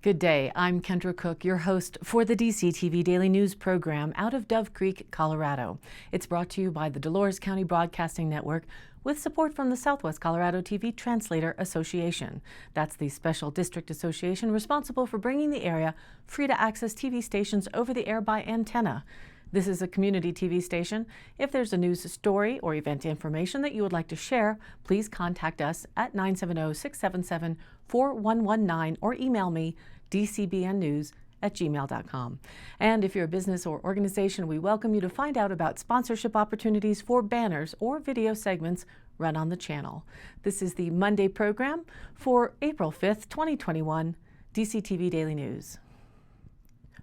Good day. I'm Kendra Cook, your host for the DCTV Daily News program out of Dove Creek, Colorado. It's brought to you by the Dolores County Broadcasting Network with support from the Southwest Colorado TV Translator Association. That's the special district association responsible for bringing the area free to access TV stations over the air by antenna. This is a community TV station. If there's a news story or event information that you would like to share, please contact us at 970-677-4119 or email me dcbnnews@gmail.com. And if you're a business or organization, we welcome you to find out about sponsorship opportunities for banners or video segments run on the channel. This is the Monday program for April 5th, 2021, DCTV Daily News.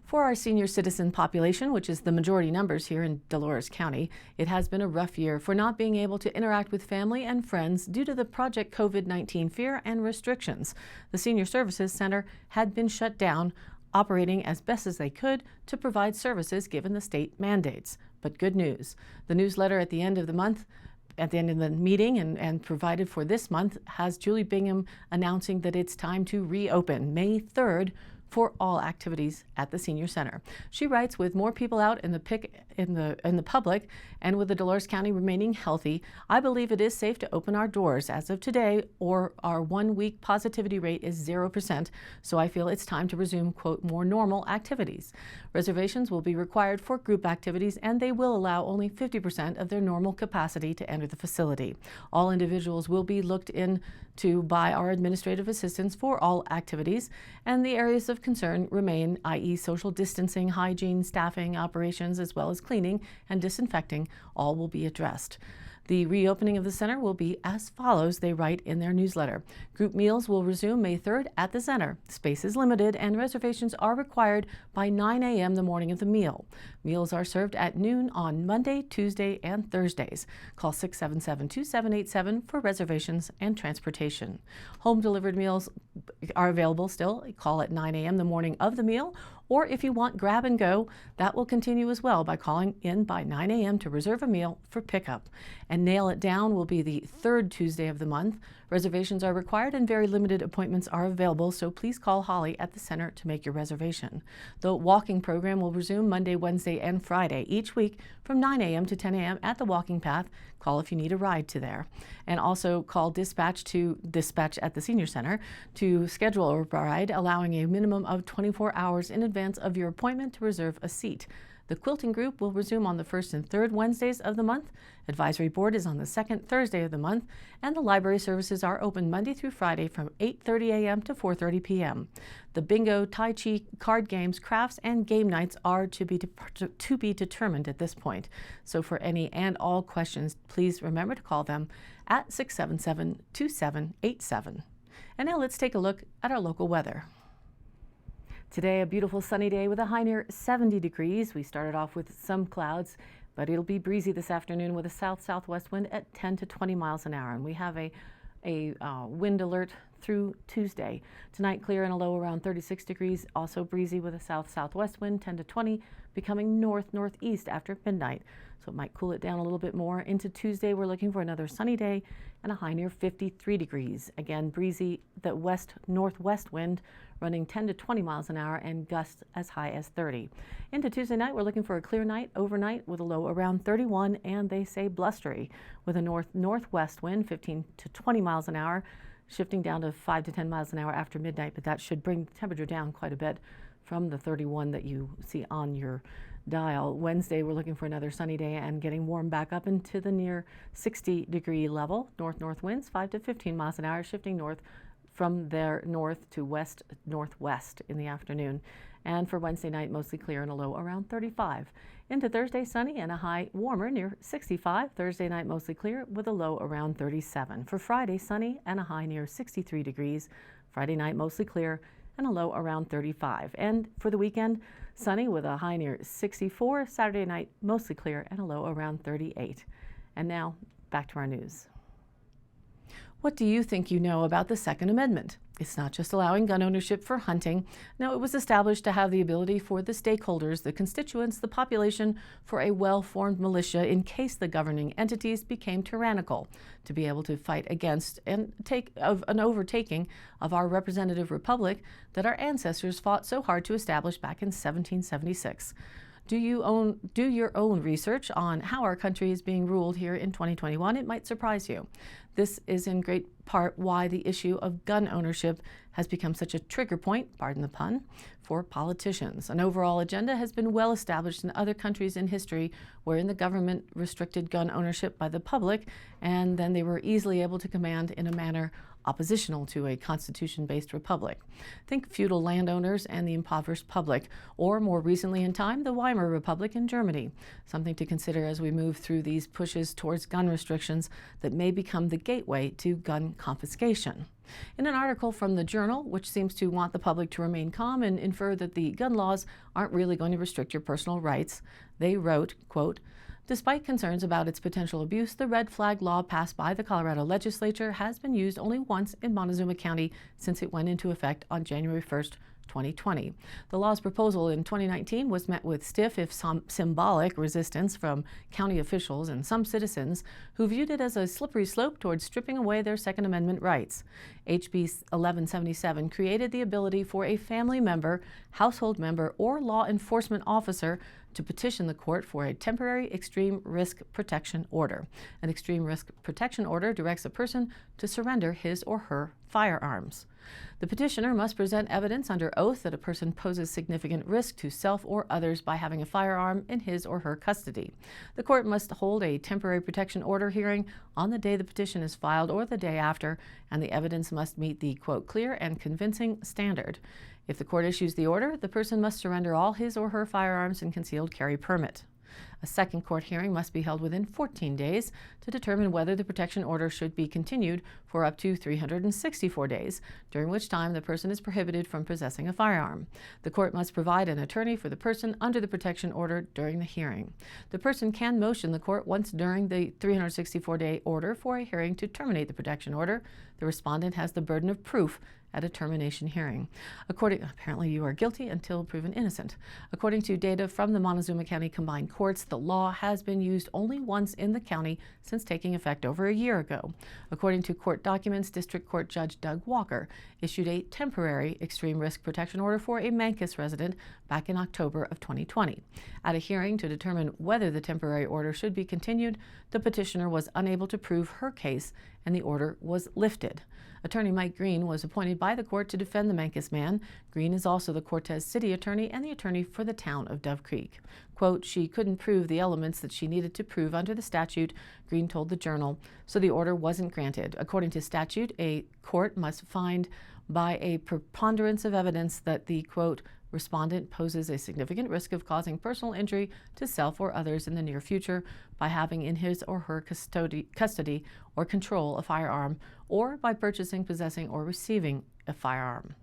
For our senior citizen population, which is the majority numbers here in Dolores County, it has been a rough year for not being able to interact with family and friends due to the Project COVID-19 fear and restrictions. The Senior Services Center had been shut down, operating as best as they could to provide services given the state mandates. But good news, the newsletter at the end of the month, at the end of the meeting and provided for this month, has Julie Bingham announcing that it's time to reopen May 3rd for all activities at the Senior Center. She writes, with more people out in the public and with the Dolores County remaining healthy, I believe it is safe to open our doors as of today, or our 1 week positivity rate is 0%, so I feel it's time to resume, quote, more normal activities. Reservations will be required for group activities, and they will allow only 50% of their normal capacity to enter the facility. All individuals will be looked into by our administrative assistants for all activities, and the areas of concern remain, i.e. social distancing, hygiene, staffing, operations, as well as cleaning and disinfecting. All will be addressed. The reopening of the center will be as follows, they write in their newsletter. Group meals will resume May 3rd at the center. Space is limited and reservations are required by 9 a.m. the morning of the meal. Meals are served at noon on Monday, Tuesday, and Thursdays. Call 677-2787 for reservations and transportation. Home delivered meals are available still. Call at 9 a.m. the morning of the meal, or if you want grab and go, that will continue as well by calling in by 9 a.m. to reserve a meal for pickup. And Nail It Down will be the third Tuesday of the month. Reservations are required and very limited appointments are available, so please call Holly at the center to make your reservation. The walking program will resume Monday, Wednesday, and Friday each week from 9 a.m. to 10 a.m. at the walking path. Call if you need a ride to there. And also call dispatch at the Senior Center to schedule a ride, allowing a minimum of 24 hours in advance of your appointment to reserve a seat. The quilting group will resume on the first and third Wednesdays of the month. Advisory board is on the second Thursday of the month, and the library services are open Monday through Friday from 8:30 a.m. to 4:30 p.m. The bingo, tai chi, card games, crafts, and game nights are to be determined at this point. So for any and all questions, please remember to call them at 677-2787. And now let's take a look at our local weather. Today, a beautiful sunny day with a high near 70 degrees. We started off with some clouds, but it'll be breezy this afternoon with a south-southwest wind at 10 to 20 miles an hour. And we have a wind alert through Tuesday. Tonight, clear and a low around 36 degrees. Also breezy with a south-southwest wind 10 to 20, becoming north-northeast after midnight. So it might cool it down a little bit more. Into Tuesday, we're looking for another sunny day and a high near 53 degrees. Again, breezy, the west-northwest wind running 10 to 20 miles an hour and gusts as high as 30. Into Tuesday night, we're looking for a clear night overnight with a low around 31, and they say blustery with a north-northwest wind 15 to 20 miles an hour, shifting down to 5 to 10 miles an hour after midnight, but that should bring the temperature down quite a bit from the 31 that you see on your dial. Wednesday, we're looking for another sunny day and getting warm back up into the near 60 degree level. North-north winds 5 to 15 miles an hour, shifting north from there north to west-northwest in the afternoon. And for Wednesday night, mostly clear and a low around 35. Into Thursday, sunny and a high warmer near 65. Thursday night, mostly clear with a low around 37. For Friday, sunny and a high near 63 degrees. Friday night, mostly clear and a low around 35. And for the weekend, sunny with a high near 64. Saturday night, mostly clear and a low around 38. And now, back to our news. What do you think you know about the Second Amendment? It's not just allowing gun ownership for hunting. No, it was established to have the ability for the stakeholders, the constituents, the population, for a well-formed militia in case the governing entities became tyrannical, to be able to fight against and take an overtaking of our representative republic that our ancestors fought so hard to establish back in 1776. Do your own research on how our country is being ruled here in 2021. It might surprise you. This is in great part why the issue of gun ownership has become such a trigger point, pardon the pun, for politicians. An overall agenda has been well established in other countries in history wherein the government restricted gun ownership by the public, and then they were easily able to command in a manner oppositional to a constitution-based republic. Think feudal landowners and the impoverished public, or more recently in time, the Weimar Republic in Germany. Something to consider as we move through these pushes towards gun restrictions that may become the gateway to gun confiscation. In an article from the Journal, which seems to want the public to remain calm and infer that the gun laws aren't really going to restrict your personal rights, they wrote, quote, "Despite concerns about its potential abuse, the red flag law passed by the Colorado legislature has been used only once in Montezuma County since it went into effect on January 1st, 2020. The law's proposal in 2019 was met with stiff, if symbolic, resistance from county officials and some citizens who viewed it as a slippery slope towards stripping away their Second Amendment rights. HB 1177 created the ability for a family member, household member, or law enforcement officer to petition the court for a temporary extreme risk protection order. An extreme risk protection order directs a person to surrender his or her firearms. The petitioner must present evidence under oath that a person poses significant risk to self or others by having a firearm in his or her custody. The court must hold a temporary protection order hearing on the day the petition is filed or the day after, and the evidence must meet the, quote, clear and convincing standard. If the court issues the order, the person must surrender all his or her firearms and concealed carry permit. A second court hearing must be held within 14 days to determine whether the protection order should be continued for up to 364 days, during which time the person is prohibited from possessing a firearm. The court must provide an attorney for the person under the protection order during the hearing. The person can motion the court once during the 364-day order for a hearing to terminate the protection order. The respondent has the burden of proof at a termination hearing. Apparently you are guilty until proven innocent. According to data from the Montezuma County Combined Courts, the law has been used only once in the county since taking effect over a year ago. According to court documents, District Court Judge Doug Walker issued a temporary extreme risk protection order for a Mancos resident back in October of 2020. At a hearing to determine whether the temporary order should be continued, the petitioner was unable to prove her case and the order was lifted. Attorney Mike Green was appointed by the court to defend the Mancos man. Green is also the Cortez City attorney and the attorney for the town of Dove Creek. Quote, "She couldn't prove the elements that she needed to prove under the statute," Green told the Journal, so the order wasn't granted. According to statute, a court must find by a preponderance of evidence that the, quote, respondent poses a significant risk of causing personal injury to self or others in the near future by having in his or her custody or control a firearm, or by purchasing, possessing, or receiving a firearm.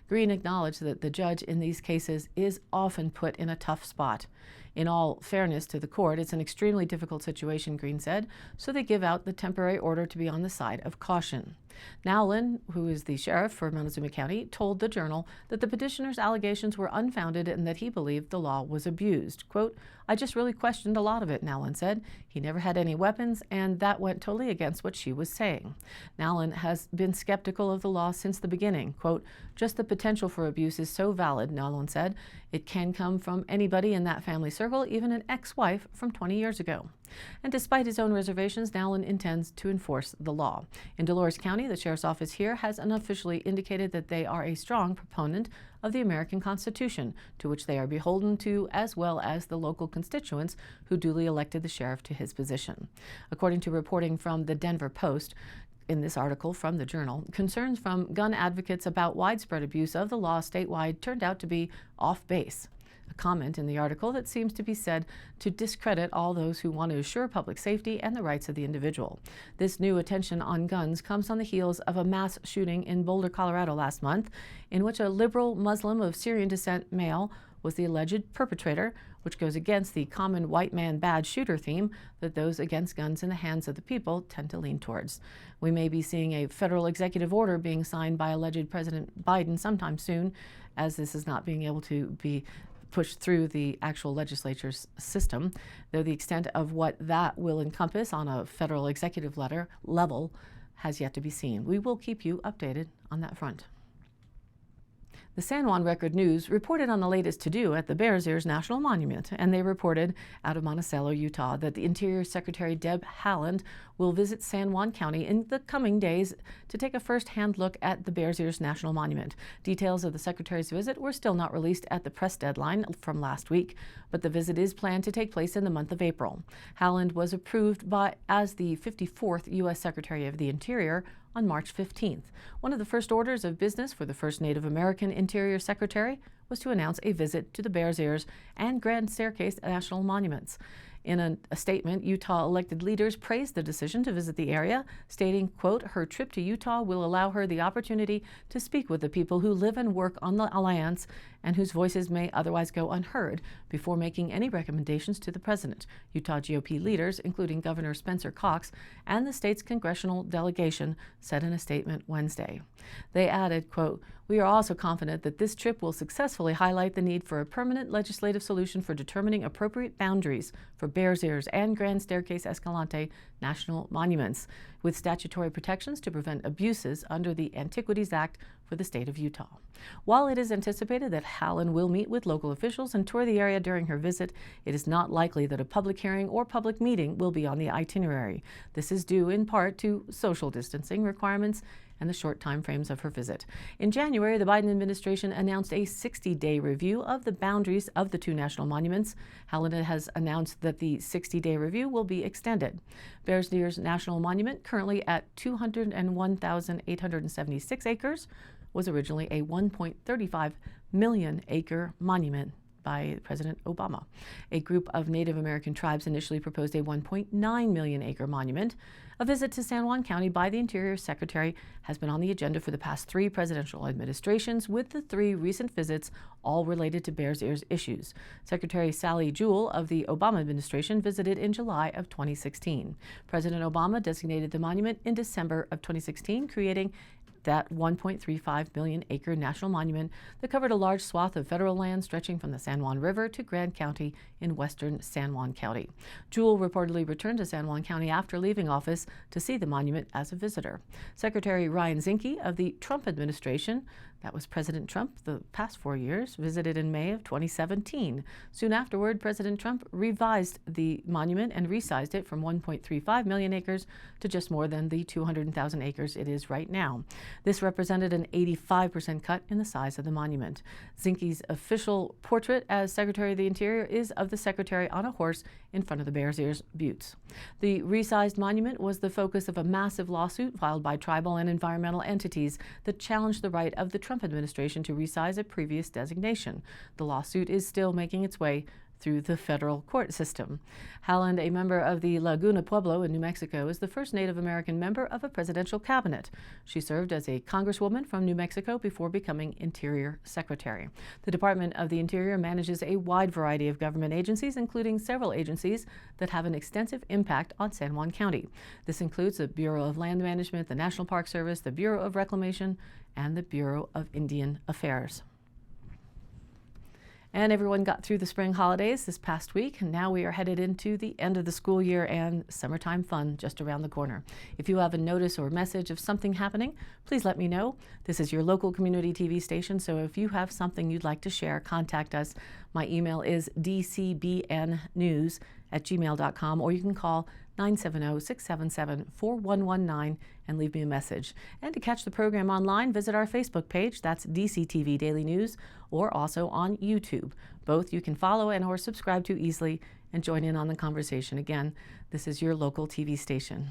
Green acknowledged that the judge in these cases is often put in a tough spot. In all fairness to the court, it's an extremely difficult situation, Green said, so they give out the temporary order to be on the side of caution. Nowlin, who is the sheriff for Montezuma County, told the Journal that the petitioner's allegations were unfounded and that he believed the law was abused. Quote, "I just really questioned a lot of it," Nowlin said. "He never had any weapons, and that went totally against what she was saying." Nowlin has been skeptical of the law since the beginning. Quote, "Just the potential for abuse is so valid," Nowlin said. "It can come from anybody in that family circle, even an ex-wife from 20 years ago." And despite his own reservations, Nowlin intends to enforce the law. In Dolores County, the sheriff's office here has unofficially indicated that they are a strong proponent of the American Constitution, to which they are beholden to, as well as the local constituents who duly elected the sheriff to his position. According to reporting from the Denver Post, in this article from the Journal, concerns from gun advocates about widespread abuse of the law statewide turned out to be off base. A comment in the article that seems to be said to discredit all those who want to assure public safety and the rights of the individual. This new attention on guns comes on the heels of a mass shooting in Boulder, Colorado last month, in which a liberal Muslim of Syrian descent male was the alleged perpetrator, which goes against the common white man bad shooter theme that those against guns in the hands of the people tend to lean towards. We may be seeing a federal executive order being signed by alleged President Biden sometime soon, as this is not being able to be pushed through the actual legislature's system, though the extent of what that will encompass on a federal executive level has yet to be seen. We will keep you updated on that front. The San Juan Record News reported on the latest to-do at the Bears Ears National Monument, and they reported out of Monticello, Utah, that the Interior Secretary Deb Haaland will visit San Juan County in the coming days to take a first-hand look at the Bears Ears National Monument. Details of the Secretary's visit were still not released at the press deadline from last week, but the visit is planned to take place in the month of April. Haaland was approved as the 54th U.S. Secretary of the Interior on March 15th. One of the first orders of business for the first Native American Interior Secretary was to announce a visit to the Bears Ears and Grand Staircase National Monuments. In a statement, Utah elected leaders praised the decision to visit the area, stating, quote, "Her trip to Utah will allow her the opportunity to speak with the people who live and work on the Alliance and whose voices may otherwise go unheard before making any recommendations to the president." Utah GOP leaders, including Governor Spencer Cox and the state's congressional delegation, said in a statement Wednesday. They added, quote, "We are also confident that this trip will successfully highlight the need for a permanent legislative solution for determining appropriate boundaries for Bears Ears and Grand Staircase Escalante national monuments, with statutory protections to prevent abuses under the Antiquities Act for the state of Utah." While it is anticipated that Haaland will meet with local officials and tour the area during her visit, it is not likely that a public hearing or public meeting will be on the itinerary. This is due in part to social distancing requirements and the short time frames of her visit. In January, the Biden administration announced a 60-day review of the boundaries of the two national monuments. Haaland has announced that the 60-day review will be extended. Bears Ears National Monument, currently at 201,876 acres, was originally a 1.35 million acre monument by President Obama. A group of Native American tribes initially proposed a 1.9 million acre monument. A visit to San Juan County by the Interior Secretary has been on the agenda for the past 3 presidential administrations, with the 3 recent visits all related to Bears Ears issues. Secretary Sally Jewell of the Obama administration visited in July of 2016. President Obama designated the monument in December of 2016, creating that 1.35 million acre national monument that covered a large swath of federal land stretching from the San Juan River to Grand County in western San Juan County. Jewell reportedly returned to San Juan County after leaving office to see the monument as a visitor. Secretary Ryan Zinke of the Trump administration, that was President Trump the past 4 years, visited in May of 2017. Soon afterward, President Trump revised the monument and resized it from 1.35 million acres to just more than the 200,000 acres it is right now. This represented an 85% cut in the size of the monument. Zinke's official portrait as Secretary of the Interior is of the Secretary on a horse in front of the Bears Ears buttes. The resized monument was the focus of a massive lawsuit filed by tribal and environmental entities that challenged the right of the Trump administration to resize a previous designation. The lawsuit is still making its way through the federal court system. Haaland, a member of the Laguna Pueblo in New Mexico, is the first Native American member of a presidential cabinet. She served as a congresswoman from New Mexico before becoming Interior Secretary. The Department of the Interior manages a wide variety of government agencies, including several agencies that have an extensive impact on San Juan County. This includes the Bureau of Land Management, the National Park Service, the Bureau of Reclamation, and the Bureau of Indian Affairs. And everyone got through the spring holidays this past week, and now we are headed into the end of the school year and summertime fun just around the corner. If you have a notice or message of something happening, please let me know. This is your local community TV station, so if you have something you'd like to share, contact us. My email is dcbnnews@gmail.com, or you can call 970-677-4119 and leave me a message. And to catch the program online, visit our Facebook page, that's DCTV Daily News, or also on YouTube. Both you can follow and or subscribe to easily and join in on the conversation. Again, this is your local TV station.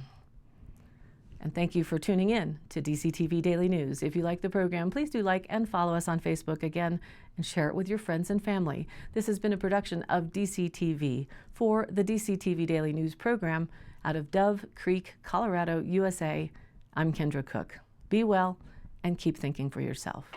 And thank you for tuning in to DCTV Daily News. If you like the program, please do like and follow us on Facebook again and share it with your friends and family. This has been a production of DCTV for the DCTV Daily News program out of Dove Creek, Colorado, USA. I'm Kendra Cook. Be well and keep thinking for yourself.